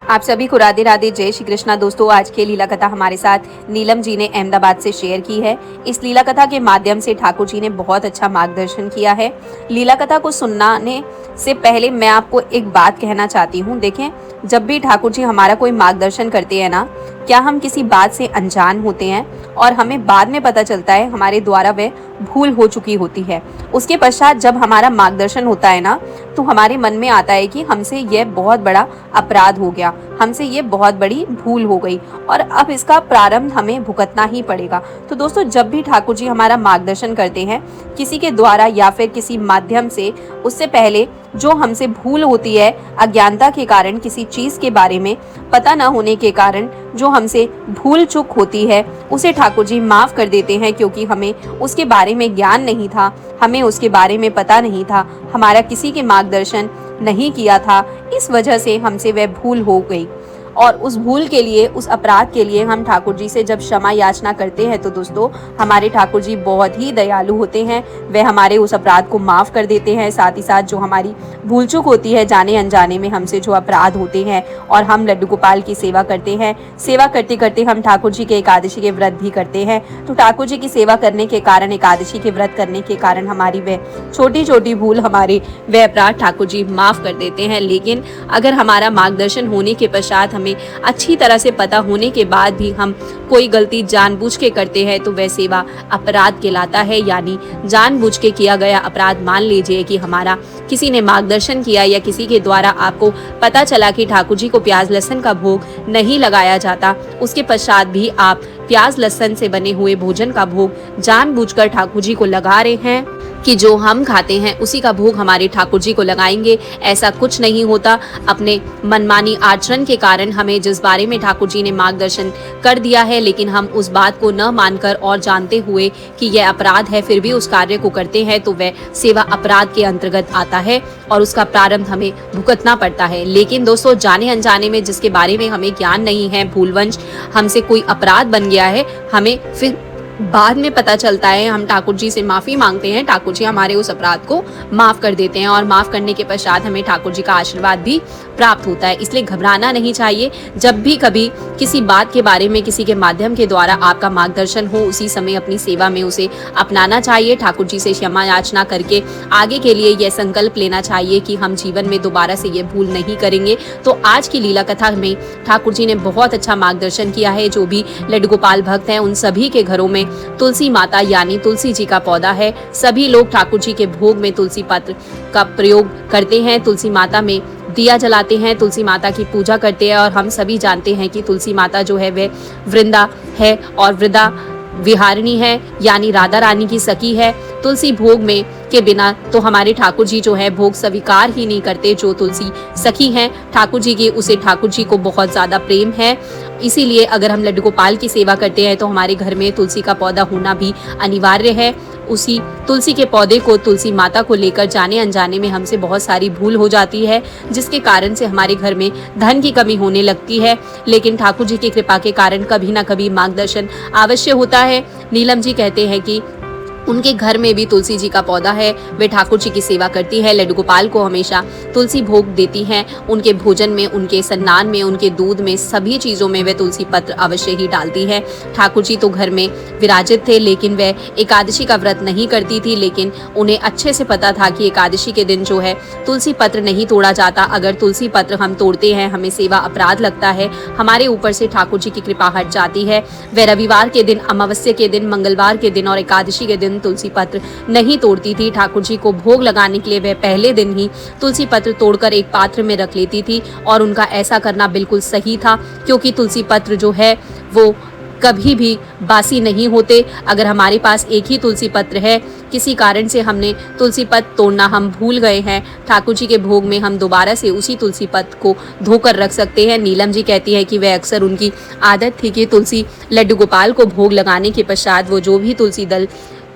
आप सभी को राधे राधे, जय श्री कृष्णा। दोस्तों, आज की लीला कथा हमारे साथ नीलम जी ने अहमदाबाद से शेयर की है। इस लीला कथा के माध्यम से ठाकुर जी ने बहुत अच्छा मार्गदर्शन किया है। लीला कथा को सुनने से पहले मैं आपको एक बात कहना चाहती हूँ। देखें, जब भी ठाकुर जी हमारा कोई मार्गदर्शन करते हैं ना, क्या हम किसी बात से अनजान होते हैं और हमें बाद में पता चलता है हमारे द्वारा वह भूल हो चुकी होती है। उसके पश्चात जब हमारा मार्गदर्शन होता है ना, तो हमारे मन में आता है कि हमसे यह बहुत बड़ा अपराध हो गया, हमसे ये बहुत बड़ी भूल हो गई और अब इसका प्रारंभ हमें भुगतना ही पड़ेगा। तो दोस्तों, जब भी ठाकुर जी हमारा मार्गदर्शन करते हैं किसी के द्वारा या फिर किसी माध्यम से, उससे पहले जो हमसे भूल होती है, अज्ञानता के कारण, किसी चीज के बारे में पता न होने के कारण जो हमसे भूल चूक होती है, उसे ठाकुर जी माफ कर देते हैं, क्योंकि हमें उसके बारे में ज्ञान नहीं था, हमें उसके बारे में पता नहीं था, हमारा किसी के मार्गदर्शन नहीं किया था। इस वजह से हमसे वह भूल हो गई और उस भूल के लिए, उस अपराध के लिए हम ठाकुर जी से जब क्षमा याचना करते हैं तो दोस्तों, हमारे ठाकुर जी बहुत ही दयालु होते हैं। वह हमारे उस अपराध को माफ़ कर देते हैं। साथ ही साथ जो हमारी भूल चूक होती है, जाने अनजाने में हमसे जो अपराध होते हैं, और हम लड्डू गोपाल की सेवा करते हैं, सेवा करते करते हम ठाकुर जी के एकादशी के व्रत भी करते हैं। तो ठाकुर जी की सेवा करने के कारण, एकादशी के व्रत करने के कारण हमारी वह छोटी छोटी भूल, हमारे वह अपराध ठाकुर जी माफ़ कर देते हैं। लेकिन अगर हमारा मार्गदर्शन होने के पश्चात, हमें अच्छी तरह से पता होने के बाद भी हम कोई गलती जानबूझ के करते हैं, तो वह सेवा अपराध कहलाता है। यानी जानबूझ के किया गया अपराध। मान लीजिए कि हमारा किसी ने मार्गदर्शन किया या किसी के द्वारा आपको पता चला कि ठाकुर जी को प्याज लहसुन का भोग नहीं लगाया जाता, उसके पश्चात भी आप प्याज लहसुन से बने हुए भोजन का भोग जानबूझकर ठाकुर जी को लगा रहे हैं कि जो हम खाते हैं उसी का भोग हमारे ठाकुर जी को लगाएंगे। ऐसा कुछ नहीं होता। अपने मनमानी आचरण के कारण हमें जिस बारे में ठाकुर जी ने मार्गदर्शन कर दिया है, लेकिन हम उस बात को न मानकर और जानते हुए कि यह अपराध है, फिर भी उस कार्य को करते हैं, तो वह सेवा अपराध के अंतर्गत आता है और उसका प्रारंभ हमें भुगतना पड़ता है। लेकिन दोस्तों, जाने अनजाने में जिसके बारे में हमें ज्ञान नहीं है, भूलवंश हमसे कोई अपराध बन गया है, हमें फिर बाद में पता चलता है, हम ठाकुर जी से माफ़ी मांगते हैं, ठाकुर जी हमारे उस अपराध को माफ़ कर देते हैं और माफ़ करने के पश्चात हमें ठाकुर जी का आशीर्वाद भी प्राप्त होता है। इसलिए घबराना नहीं चाहिए। जब भी कभी किसी बात के बारे में किसी के माध्यम के द्वारा आपका मार्गदर्शन हो, उसी समय अपनी सेवा में उसे अपनाना चाहिए। ठाकुर जी से क्षमा याचना करके आगे के लिए यह संकल्प लेना चाहिए कि हम जीवन में दोबारा से ये भूल नहीं करेंगे। तो आज की लीला कथा में ठाकुर जी ने बहुत अच्छा मार्गदर्शन किया है। जो भी लड्डू गोपाल भक्त हैं, उन सभी के घरों में तुलसी माता यानी तुलसी जी का पौधा है। सभी लोग ठाकुर जी के भोग में तुलसी पत्र का प्रयोग करते हैं, तुलसी माता में दिया जलाते हैं, तुलसी माता की पूजा करते हैं। और हम सभी जानते हैं कि तुलसी माता जो है वह वृंदा है और वृंदा विहारिणी है, यानी राधा रानी की सखी है। तुलसी भोग में के बिना तो हमारे ठाकुर जी जो है भोग स्वीकार ही नहीं करते। जो तुलसी सखी हैं ठाकुर जी की, उसे ठाकुर जी को बहुत ज़्यादा प्रेम है। इसीलिए अगर हम लड्डू गोपाल की सेवा करते हैं तो हमारे घर में तुलसी का पौधा होना भी अनिवार्य है। उसी तुलसी के पौधे को, तुलसी माता को लेकर जाने अनजाने में हमसे बहुत सारी भूल हो जाती है, जिसके कारण से हमारे घर में धन की कमी होने लगती है। लेकिन ठाकुर जी की कृपा के कारण कभी ना कभी मार्गदर्शन अवश्य होता है। नीलम जी कहते हैं कि उनके घर में भी तुलसी जी का पौधा है, वे ठाकुर जी की सेवा करती है, लड्डू गोपाल को हमेशा तुलसी भोग देती हैं। उनके भोजन में, उनके स्नान में, उनके दूध में, सभी चीज़ों में वे तुलसी पत्र अवश्य ही डालती है। ठाकुर जी तो घर में विराजित थे, लेकिन वे एकादशी का व्रत नहीं करती थी। लेकिन उन्हें अच्छे से पता था कि एकादशी के दिन जो है तुलसी पत्र नहीं तोड़ा जाता। अगर तुलसी पत्र हम तोड़ते हैं, हमें सेवा अपराध लगता है, हमारे ऊपर से ठाकुर जी की कृपा हट जाती है। वे रविवार के दिन, अमावस्या के दिन, मंगलवार के दिन और एकादशी के दिन तुलसी पत्र नहीं तोड़ती थी। ठाकुर जी को भोग लगाने के लिए वह पहले दिन ही तुलसी पत्र तोड़कर एक पात्र में रख लेती थी, और उनका ऐसा करना बिल्कुल सही था, क्योंकि तुलसी पत्र जो है वो कभी भी बासी नहीं होते। अगर हमारे पास एक ही तुलसी पत्र है, किसी कारण से हमने तुलसी पत्र तोड़ना हम भूल गए हैं, ठाकुर जी के भोग में हम दोबारा से उसी तुलसी पत्र को धोकर रख सकते हैं। नीलम जी कहती है कि वह अक्सर, उनकी आदत थी कि तुलसी लड्डू गोपाल को भोग लगाने के पश्चात वो जो भी तुलसी दल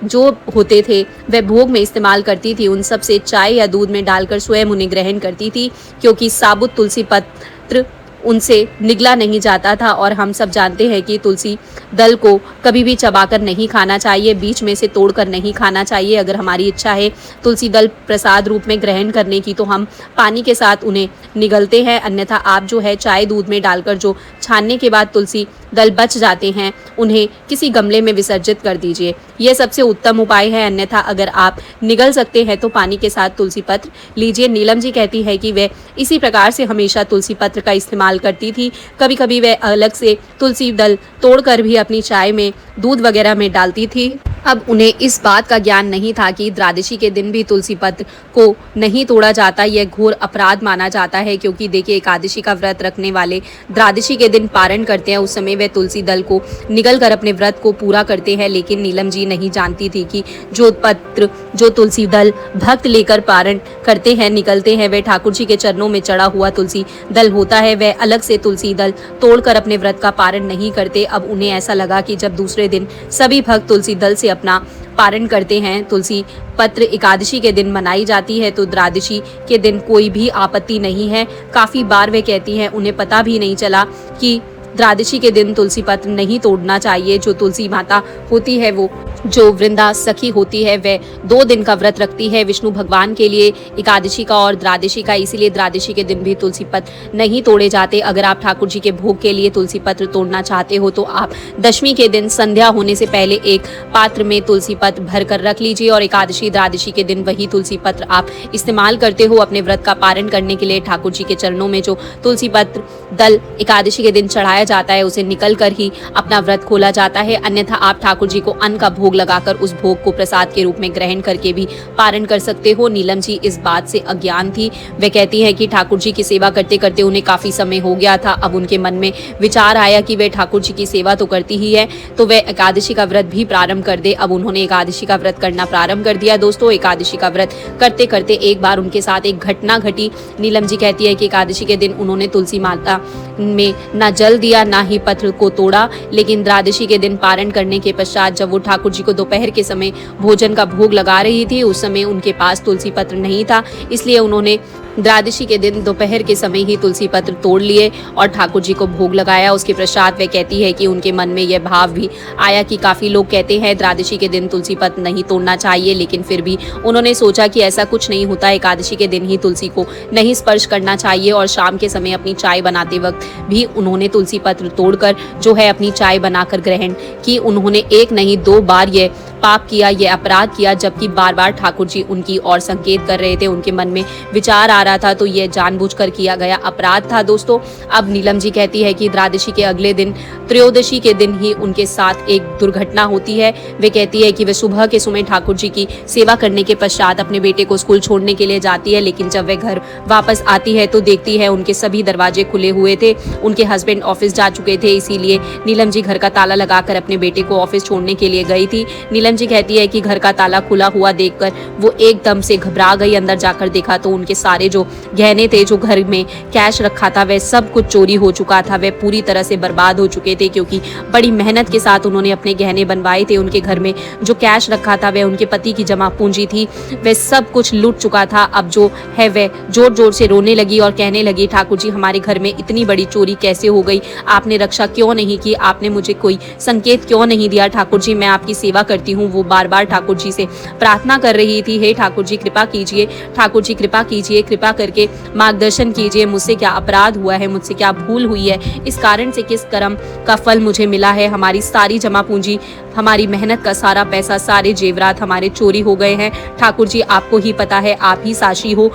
जो होते थे वह भोग में इस्तेमाल करती थी, उन सब से चाय या दूध में डालकर स्वयं उन्हें ग्रहण करती थी, क्योंकि साबुत तुलसी पत्र उनसे निगला नहीं जाता था। और हम सब जानते हैं कि तुलसी दल को कभी भी चबाकर नहीं खाना चाहिए, बीच में से तोड़कर नहीं खाना चाहिए। अगर हमारी इच्छा है तुलसी दल प्रसाद रूप में ग्रहण करने की तो हम पानी के साथ उन्हें निगलते हैं, अन्यथा आप जो है चाय दूध में डालकर जो छानने के बाद तुलसी दल बच जाते हैं उन्हें किसी गमले में विसर्जित कर दीजिए। यह सबसे उत्तम उपाय है। अन्यथा अगर आप निगल सकते हैं तो पानी के साथ तुलसी पत्र लीजिए। नीलम जी कहती है कि वह इसी प्रकार से हमेशा तुलसी पत्र का इस्तेमाल करती थी। कभी कभी वह अलग से तुलसी दल तोड़कर भी अपनी चाय में दूध वगैरह में डालती थी। अब उन्हें इस बात का ज्ञान नहीं था कि द्वादशी के दिन भी तुलसी पत्र को नहीं तोड़ा जाता। यह घोर अपराध माना जाता है, क्योंकि देखिए एकादशी का व्रत रखने वाले द्वादशी के दिन पारण करते हैं, उस समय वे तुलसी दल को निगल कर अपने व्रत को पूरा करते हैं। लेकिन नीलम जी नहीं जानती थी कि जो तुलसी दल भक्त लेकर पारण करते हैं, निकलते हैं, वह ठाकुर जी के चरणों में चढ़ा हुआ तुलसी दल होता है। वह अलग से तुलसी दल तोड़कर अपने व्रत का पारण नहीं करते। अब उन्हें ऐसा लगा कि जब दूसरे दिन सभी भक्त तुलसी दल से अपना पारण करते हैं, तुलसी पत्र एकादशी के दिन मनाई जाती है, तो द्वादशी के दिन कोई भी आपत्ति नहीं है। काफ़ी बार वे कहती हैं उन्हें पता भी नहीं चला कि द्वादशी के दिन तुलसी पत्र नहीं तोड़ना चाहिए। जो तुलसी माता होती है, वो जो वृंदा सखी होती है, वह 2 दिन का व्रत रखती है विष्णु भगवान के लिए, एकादशी का और द्वादशी का। इसीलिए द्वादशी के दिन भी तुलसी पत्र नहीं तोड़े जाते। अगर आप ठाकुर जी के भोग के लिए तुलसी पत्र तोड़ना चाहते हो तो आप दशमी के दिन संध्या होने से पहले एक पात्र में तुलसी पत्र भर कर रख लीजिए और एकादशी द्वादशी के दिन वही तुलसी पत्र आप इस्तेमाल करते हो अपने व्रत का पारण करने के लिए। ठाकुर जी के चरणों में जो तुलसी पत्र दल एकादशी के दिन चढ़ाया जाता है, उसे निकल कर ही अपना व्रत खोला जाता है। अन्यथा आप ठाकुर जी को अन्न का भोग लगाकर उस भोग को प्रसाद के रूप में ग्रहण करके भी पारण कर सकते हो। नीलम जी इस बात से अज्ञान थी। वे कहती हैं कि ठाकुर जी की सेवा करते करते उन्हें काफी समय हो गया था। अब उनके मन में विचार आया कि वे ठाकुर जी की सेवा तो करती ही है, तो वे एकादशी का व्रत भी प्रारंभ कर दे। अब उन्होंने एकादशी का व्रत करना प्रारंभ कर दिया। दोस्तों, एकादशी का व्रत करते करते एक बार उनके साथ एक घटना घटी। नीलम जी कहती है कि एकादशी के दिन उन्होंने तुलसी माता में ना जल दिया ना ही पत्र को तोड़ा, लेकिन द्वादशी के दिन पारण करने के पश्चात जब वो ठाकुर जी को दोपहर के समय भोजन का भोग लगा रही थी, उस समय उनके पास तुलसी पत्र नहीं था। इसलिए उन्होंने द्वादशी के दिन दोपहर के समय ही तुलसी पत्र तोड़ लिए और ठाकुर जी को भोग लगाया। उसके पश्चात वे कहती है कि उनके मन में यह भाव भी आया कि काफ़ी लोग कहते हैं द्वादशी के दिन तुलसी पत्र नहीं तोड़ना चाहिए, लेकिन फिर भी उन्होंने सोचा कि ऐसा कुछ नहीं होता, एकादशी के दिन ही तुलसी को नहीं स्पर्श करना चाहिए। और शाम के समय अपनी चाय बनाते वक्त भी उन्होंने तुलसी पत्र तोड़कर जो है अपनी चाय बनाकर ग्रहण की। उन्होंने 1 नहीं 2 बार यह पाप किया, यह अपराध किया, जबकि बार बार ठाकुर जी उनकी ओर संकेत कर रहे थे। उनके मन में विचार आ रहा था, तो यह जानबूझकर किया गया अपराध था। दोस्तों, अब नीलम जी कहती है कि द्वादशी के अगले दिन त्रयोदशी के दिन ही उनके साथ एक दुर्घटना होती है। वे कहती है कि वे सुबह के समय ठाकुर जी की सेवा करने के पश्चात अपने बेटे को स्कूल छोड़ने के लिए जाती है, लेकिन जब वे घर वापस आती है तो देखती है उनके सभी दरवाजे खुले हुए थे। उनके हस्बैंड ऑफिस जा चुके थे, इसीलिए नीलम जी घर का ताला लगाकर अपने बेटे को ऑफिस छोड़ने के लिए गई थी। नीलम जी कहती है कि घर का ताला खुला हुआ देखकर वो एकदम से घबरा गई। अंदर जाकर देखा तो उनके सारे जो गहने थे, जो घर में कैश रखा था, वह सब कुछ चोरी हो चुका था। वह पूरी तरह से बर्बाद हो चुके थे, क्योंकि बड़ी मेहनत के साथ उन्होंने अपने गहने बनवाए थे। उनके घर में जो कैश रखा था वह उनके पति की जमा पूंजी थी, वह सब कुछ लूट चुका था। अब जो है वह जोर जोर से रोने लगी और कहने लगी, ठाकुर जी हमारे घर में इतनी बड़ी चोरी कैसे हो गई? आपने रक्षा क्यों नहीं की? आपने मुझे कोई संकेत क्यों नहीं दिया? ठाकुर जी मैं आपकी सेवा करती हूँ। वो बार बार ठाकुर जी से प्रार्थना कर रही थी, हे ठाकुर जी कृपा कीजिए, ठाकुर जी कृपा कीजिए, कृपा करके मार्गदर्शन कीजिए, मुझसे क्या अपराध हुआ है, मुझसे क्या भूल हुई है, इस कारण से किस कर्म का फल मुझे मिला है। हमारी सारी जमा पूंजी, हमारी मेहनत का सारा पैसा, सारे जेवरात हमारे चोरी हो गए हैं। ठाकुर जी आपको ही पता है, आप ही साक्षी हो।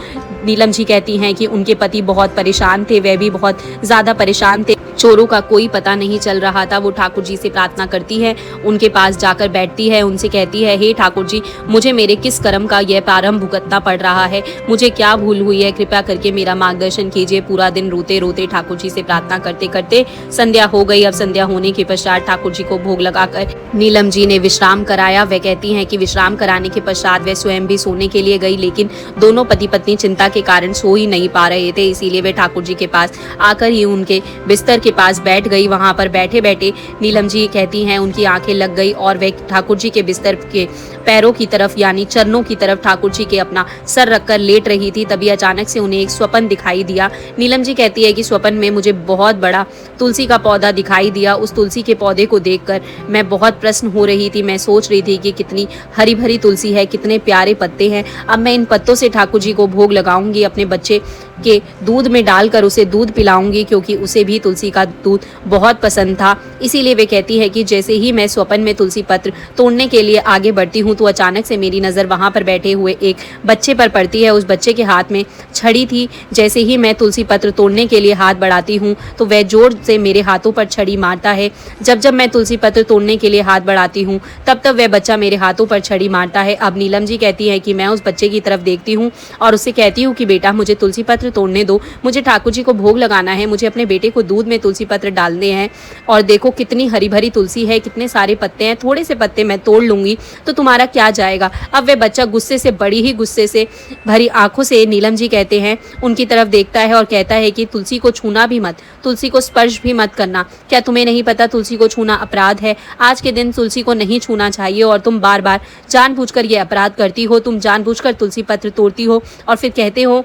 नीलम जी कहती हैं कि उनके पति बहुत परेशान थे, वह भी बहुत ज़्यादा परेशान थे। चोरों का कोई पता नहीं चल रहा था। वो ठाकुर जी से प्रार्थना करती है, उनके पास जाकर बैठती है, उनसे कहती है, हे ठाकुर जी मुझे मेरे किस कर्म का यह प्रारंभ भुगतना पड़ रहा है, मुझे क्या भूल हुई है, कृपया करके मेरा मार्गदर्शन कीजिए। पूरा दिन रोते रोते ठाकुर जी से प्रार्थना करते करते संध्या हो गई। अब संध्या होने के पश्चात ठाकुर जी को भोग लगाकर नीलम जी ने विश्राम कराया। वह कहती हैं कि विश्राम कराने के पश्चात वह स्वयं भी सोने के लिए गई, लेकिन दोनों पति पत्नी चिंता के कारण सो ही नहीं पा रहे थे। इसीलिए वे ठाकुर जी के पास आकर ही उनके बिस्तर के के पास बैठ गई। वहाँ पर बैठे बैठे नीलम जी कहती हैं उनकी आंखें लग गई और वह ठाकुर जी के बिस्तर के पैरों की तरफ यानी चरणों की तरफ ठाकुर जी के अपना सर रखकर लेट रही थी। तभी अचानक से उन्हें एक स्वप्न दिखाई दिया। नीलम जी कहती है कि स्वप्न में मुझे बहुत बड़ा तुलसी का पौधा दिखाई दिया। उस तुलसी के पौधे को देखकर मैं बहुत प्रसन्न हो रही थी। मैं सोच रही थी कि कितनी हरी भरी तुलसी है, कितने प्यारे पत्ते हैं। अब मैं इन पत्तों से ठाकुर जी को भोग लगाऊंगी, अपने बच्चे के दूध में डालकर उसे दूध पिलाऊंगी, क्योंकि उसे भी तुलसी का दूध बहुत पसंद था। इसीलिए वे कहती है कि जैसे ही मैं स्वप्न में तुलसी पत्र तोड़ने के लिए आगे बढ़ती हूँ तो अचानक से मेरी नज़र वहाँ पर बैठे हुए एक बच्चे पर पड़ती है। उस बच्चे के हाथ में छड़ी थी। जैसे ही मैं तुलसी पत्र तोड़ने के लिए हाथ बढ़ाती हूँ तो वह जोर से मेरे हाथों पर छड़ी मारता है। जब जब मैं तुलसी पत्र तोड़ने के लिए हाथ बढ़ाती हूँ तब तब वह बच्चा मेरे हाथों पर छड़ी मारता है। अब नीलम जी कहती है कि मैं उस बच्चे की तरफ देखती हूँ और उससे कहती हूँ कि बेटा मुझे तुलसी पत्र तोड़ने दो, मुझे ठाकुर जी को भोग लगाना है, मुझे अपने बेटे को दूध में तुलसी पत्र डालने हैं। और देखो कितनी हरी भरी तुलसी है, कितने सारे पत्ते हैं, थोड़े से पत्ते मैं तोड़ लूंगी तो तुम्हारा क्या जाएगा। अब वह बच्चा गुस्से से, बड़ी ही गुस्से से भरी आंखों से नीलम जी कहते हैं उनकी तरफ देखता है और कहता है कि तुलसी को छूना भी मत, तुलसी को स्पर्श भी मत करना। क्या तुम्हें नहीं पता तुलसी को छूना अपराध है? आज के दिन तुलसी को नहीं छूना चाहिए और तुम बार बार जानबूझकर ये अपराध करती हो। तुम जानबूझकर तुलसी पत्र तोड़ती हो और फिर कहते हो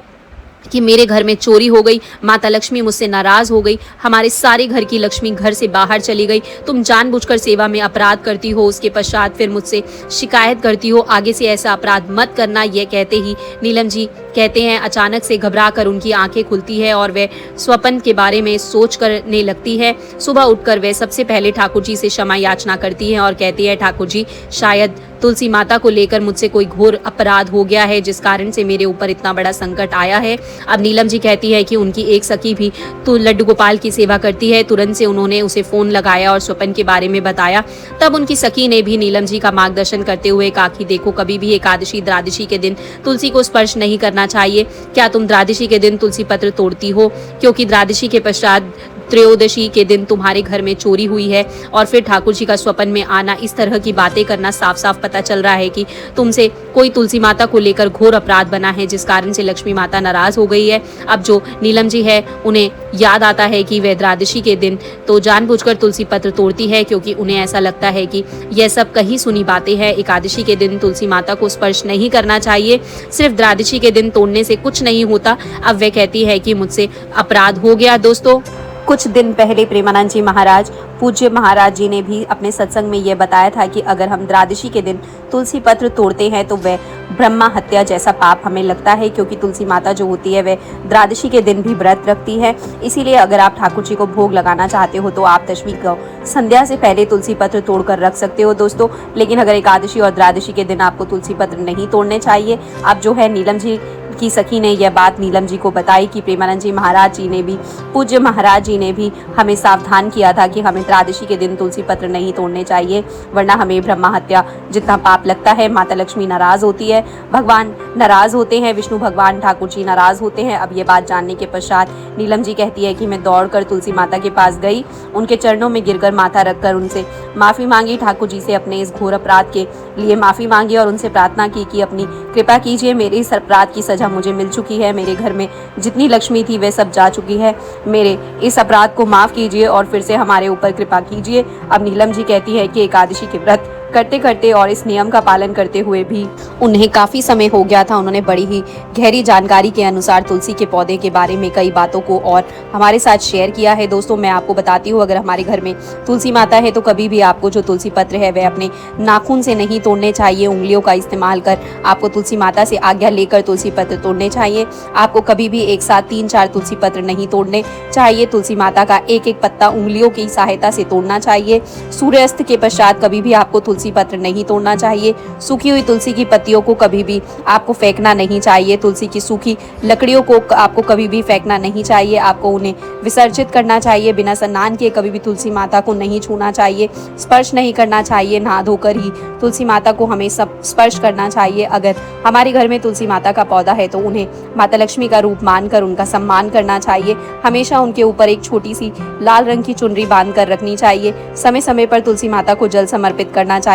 कि मेरे घर में चोरी हो गई, माता लक्ष्मी मुझसे नाराज हो गई, हमारे सारे घर की लक्ष्मी घर से बाहर चली गई। तुम जानबूझकर सेवा में अपराध करती हो, उसके पश्चात फिर मुझसे शिकायत करती हो। आगे से ऐसा अपराध मत करना। यह कहते ही नीलम जी कहते हैं अचानक से घबरा कर उनकी आंखें खुलती है और वह स्वप्न के बारे में सोच करने लगती है। सुबह उठकर वह सबसे पहले ठाकुर जी से क्षमा याचना करती है और कहती है ठाकुर जी शायद तुलसी माता को लेकर मुझसे कोई घोर अपराध हो गया है जिस कारण से मेरे ऊपर इतना बड़ा संकट आया है। अब नीलम जी कहती है कि उनकी एक सखी भी तो लड्डू गोपाल की सेवा करती है। तुरंत से उन्होंने उसे फोन लगाया और स्वप्न के बारे में बताया। तब उनकी सखी ने भी नीलम जी का मार्गदर्शन करते हुए कहा कि देखो कभी भी एकादशी द्वादशी के दिन तुलसी को स्पर्श नहीं करना चाहिए। क्या तुम द्वादशी के दिन तुलसी पत्र तोड़ती हो? क्योंकि द्वादशी के पश्चात त्रयोदशी के दिन तुम्हारे घर में चोरी हुई है और फिर ठाकुर जी का स्वप्न में आना, इस तरह की बातें करना साफ साफ पता चल रहा है कि तुमसे कोई तुलसी माता को लेकर घोर अपराध बना है जिस कारण से लक्ष्मी माता नाराज हो गई है। अब जो नीलम जी है उन्हें याद आता है कि वे द्वादशी के दिन तो जानबूझकर तुलसी पत्र तोड़ती है क्योंकि उन्हें ऐसा लगता है कि यह सब कहीं सुनी बातें हैं। एकादशी के दिन तुलसी माता को स्पर्श नहीं करना चाहिए, सिर्फ द्वादशी के दिन तोड़ने से कुछ नहीं होता। अब वह कहती है कि मुझसे अपराध हो गया। दोस्तों कुछ दिन पहले प्रेमानंद जी महाराज, पूज्य महाराज जी ने भी अपने सत्संग में यह बताया था कि अगर हम द्वादशी के दिन तुलसी पत्र तोड़ते हैं तो वह ब्रह्मा हत्या जैसा पाप हमें लगता है, क्योंकि तुलसी माता जो होती है वह द्वादशी के दिन भी व्रत रखती है। इसीलिए अगर आप ठाकुर जी को भोग लगाना चाहते हो तो आप दशमी को संध्या से पहले तुलसी पत्र तोड़कर रख सकते हो दोस्तों। लेकिन अगर एकादशी और द्वादशी के दिन आपको तुलसी पत्र नहीं तोड़ने चाहिए। अब जो है नीलम जी की सखी ने यह बात नीलम जी को बताई कि प्रेमानंद जी महाराज जी ने भी, पूज्य महाराज जी ने भी हमें सावधान किया था कि हमें द्वादशी के दिन तुलसी पत्र नहीं तोड़ने चाहिए, वरना हमें ब्रह्मा हत्या जितना पाप लगता है। माता लक्ष्मी नाराज होती है, भगवान नाराज होते हैं, विष्णु भगवान ठाकुर जी नाराज होते हैं। अब ये बात जानने के पश्चात नीलम जी कहती है कि मैं दौड़कर तुलसी माता के पास गई, उनके चरणों में गिरकर माथा रखकर उनसे माफ़ी मांगी, ठाकुर जी से अपने इस घोर अपराध के लिए माफ़ी मांगी और उनसे प्रार्थना की कि अपनी कृपा कीजिए, मेरे इस अपराध की सजा मुझे मिल चुकी है, मेरे घर में जितनी लक्ष्मी थी वह सब जा चुकी है, मेरे इस अपराध को माफ़ कीजिए और फिर से हमारे ऊपर कृपा कीजिए। अब नीलम जी कहती है कि एकादशी के व्रत करते करते और इस नियम का पालन करते हुए भी उन्हें काफ़ी समय हो गया था। उन्होंने बड़ी ही गहरी जानकारी के अनुसार तुलसी के पौधे के बारे में कई बातों को और हमारे साथ शेयर किया है। दोस्तों मैं आपको बताती हूँ, अगर हमारे घर में तुलसी माता है तो कभी भी आपको जो तुलसी पत्र है वह अपने नाखून से नहीं तोड़ने चाहिए, उंगलियों का इस्तेमाल कर आपको तुलसी माता से आज्ञा लेकर तुलसी पत्र तोड़ने चाहिए। आपको कभी भी एक साथ 3-4 तुलसी पत्र नहीं तोड़ने चाहिए। तुलसी माता का एक एक पत्ता उंगलियों की सहायता से तोड़ना चाहिए। सूर्यास्त के पश्चात कभी भी आपको तुलसी पत्र नहीं तोड़ना चाहिए। सूखी हुई तुलसी की पत्तियों को कभी भी आपको फेंकना नहीं चाहिए। तुलसी की सूखी लकड़ियों को आपको कभी भी फेंकना नहीं चाहिए, आपको उन्हें विसर्जित करना चाहिए। बिना स्नान किए कभी भी तुलसी माता को नहीं छूना चाहिए, स्पर्श नहीं करना चाहिए। नहा धोकर ही तुलसी माता को हमें सब स्पर्श करना चाहिए। अगर हमारे घर में तुलसी माता का पौधा है तो उन्हें माता लक्ष्मी का रूप मानकर उनका सम्मान करना चाहिए। हमेशा उनके ऊपर एक छोटी सी लाल रंग की चुनरी बांध कर रखनी चाहिए। समय समय पर तुलसी माता को जल समर्पित करना चाहिए।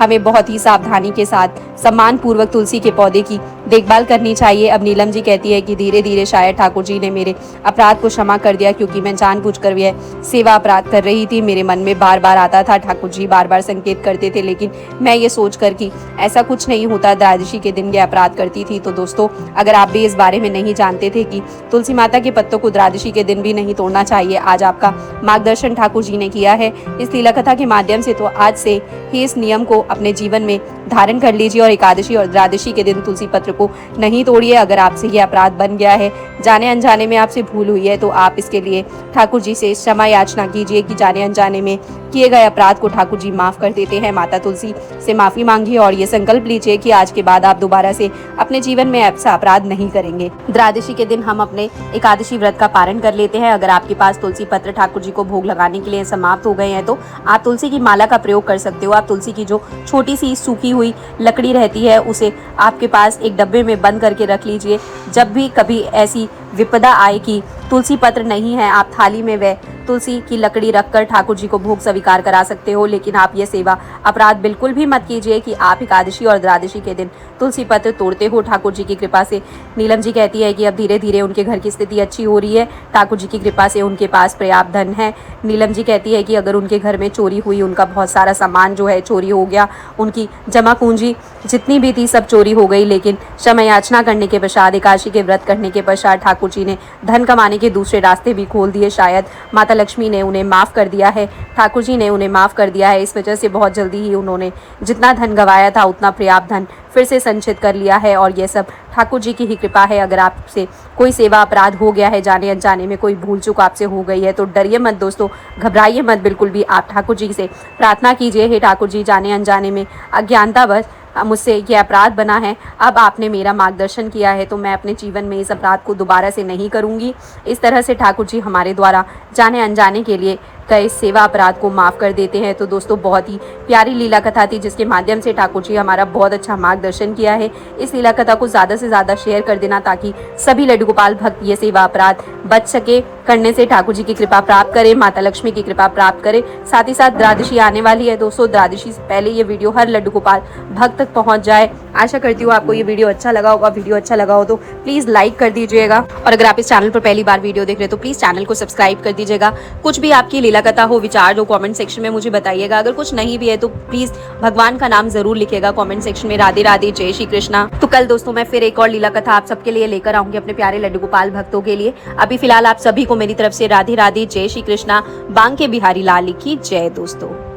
हमें बहुत ही सावधानी के साथ सम्मान पूर्वक तुलसी के पौधे की देखभाल करनी चाहिए। अब नीलम जी कहती है कि धीरे धीरे शायद ठाकुर जी ने मेरे अपराध को क्षमा कर दिया, क्योंकि मैं जानबूझकर यह सेवा अपराध कर रही थी। मेरे मन में बार बार आता था, ठाकुर जी बार बार संकेत करते थे, लेकिन मैं ये सोच कर कि ऐसा कुछ नहीं होता, द्वादशी के दिन ये अपराध करती थी। तो दोस्तों, अगर आप भी इस बारे में नहीं जानते थे कि तुलसी माता के पत्तों को द्वादशी के दिन भी नहीं तोड़ना चाहिए, आज आपका मार्गदर्शन ठाकुर जी ने किया है इस लीला कथा के माध्यम से। तो आज से ही इस नियम को अपने जीवन में धारण कर लीजिए और एकादशी और द्वादशी के दिन तुलसी पत्र को नहीं तोड़िए। अगर आपसे ये अपराध बन गया है, जाने अनजाने में आपसे भूल हुई है, तो आप इसके लिए ठाकुर जी से क्षमा याचना कीजिए कि जाने अनजाने में किए गए अपराध को ठाकुर जी माफ कर देते हैं। माता तुलसी से माफी मांगिए और ये संकल्प लीजिए कि आज के बाद आप दोबारा से अपने जीवन में ऐसा अपराध नहीं करेंगे। द्वादशी के दिन हम अपने एकादशी व्रत का पारण कर लेते हैं। अगर आपके पास तुलसी पत्र ठाकुर जी को भोग लगाने के लिए समाप्त हो गए हैं, तो आप तुलसी की माला का प्रयोग कर सकते हो। आप तुलसी की जो छोटी सी सूखी हुई लकड़ी रहती है, उसे आपके पास एक डब्बे में बंद करके रख लीजिए। जब भी कभी ऐसी विपदा आए कि तुलसी पत्र नहीं है, आप थाली में वह तुलसी की लकड़ी रखकर ठाकुर जी को भोग स्वीकार करा सकते हो। लेकिन आप ये सेवा अपराध बिल्कुल भी मत कीजिए कि आप एकादशी और द्वादशी के दिन तुलसी पत्र तोड़ते हो। ठाकुर जी की कृपा से नीलम जी कहती है कि अब धीरे धीरे उनके घर की स्थिति अच्छी हो रही है। ठाकुर जी की कृपा से उनके पास पर्याप्त धन है। नीलम जी कहती है कि अगर उनके घर में चोरी हुई, उनका बहुत सारा सामान जो है चोरी हो गया, उनकी जमा पूंजी जितनी भी थी सब चोरी हो गई, लेकिन क्षमा याचना करने के पश्चात, एकादशी के व्रत करने के पश्चात ठाकुर जी ने धन कमाने के दूसरे रास्ते भी खोल दिए। शायद माता लक्ष्मी ने उन्हें माफ़ कर दिया है, ठाकुर जी ने उन्हें माफ़ कर दिया है। इस वजह से बहुत जल्दी ही उन्होंने जितना धन गंवाया था उतना पर्याप्त धन फिर से संचित कर लिया है, और ये सब ठाकुर जी की ही कृपा है। अगर आपसे कोई सेवा अपराध हो गया है, जाने अनजाने में कोई भूल चूक आपसे हो गई है, तो डरिए मत दोस्तों, घबराइए मत बिल्कुल भी। आप ठाकुर जी से प्रार्थना कीजिए, हे ठाकुर जी, जाने अनजाने में अज्ञानतावश मुझसे ये अपराध बना है, अब आपने मेरा मार्गदर्शन किया है, तो मैं अपने जीवन में इस अपराध को दोबारा से नहीं करूँगी। इस तरह से ठाकुर जी हमारे द्वारा जाने अनजाने के लिए कई सेवा अपराध को माफ़ कर देते हैं। तो दोस्तों, बहुत ही प्यारी लीला कथा थी, जिसके माध्यम से ठाकुर जी हमारा बहुत अच्छा मार्गदर्शन किया है। इस लीला कथा को ज़्यादा से ज़्यादा शेयर कर देना, ताकि सभी लड्डू गोपाल भक्त ये सेवा अपराध बच सके, करने से ठाकुर जी की कृपा प्राप्त करें, माता लक्ष्मी की कृपा प्राप्त करें। साथ ही साथ द्वादशी आने वाली है दोस्तों, द्वादशी से पहले ये वीडियो हर लड्डू गोपाल भक्त तक पहुँच जाए। आशा करती हूँ आपको ये वीडियो अच्छा लगा होगा। वीडियो अच्छा लगा हो तो प्लीज़ लाइक कर दीजिएगा, और अगर आप इस चैनल पर पहली बार वीडियो देख रहे हो तो प्लीज़ चैनल को सब्सक्राइब कर दीजिएगा। कुछ भी आपकी लीला कथा हो, विचार हो, कमेंट सेक्शन में मुझे बताइएगा। अगर कुछ नहीं भी है तो प्लीज भगवान का नाम जरूर लिखिएगा कमेंट सेक्शन में। राधे राधे, जय श्री कृष्णा। तो कल दोस्तों मैं फिर एक और लीला कथा आप सबके लिए लेकर आऊंगी, अपने प्यारे लड्डू गोपाल भक्तों के लिए। अभी फिलहाल आप सभी को मेरी तरफ से राधे राधे, जय श्री कृष्णा। बांके बिहारी लाल की जय दोस्तों।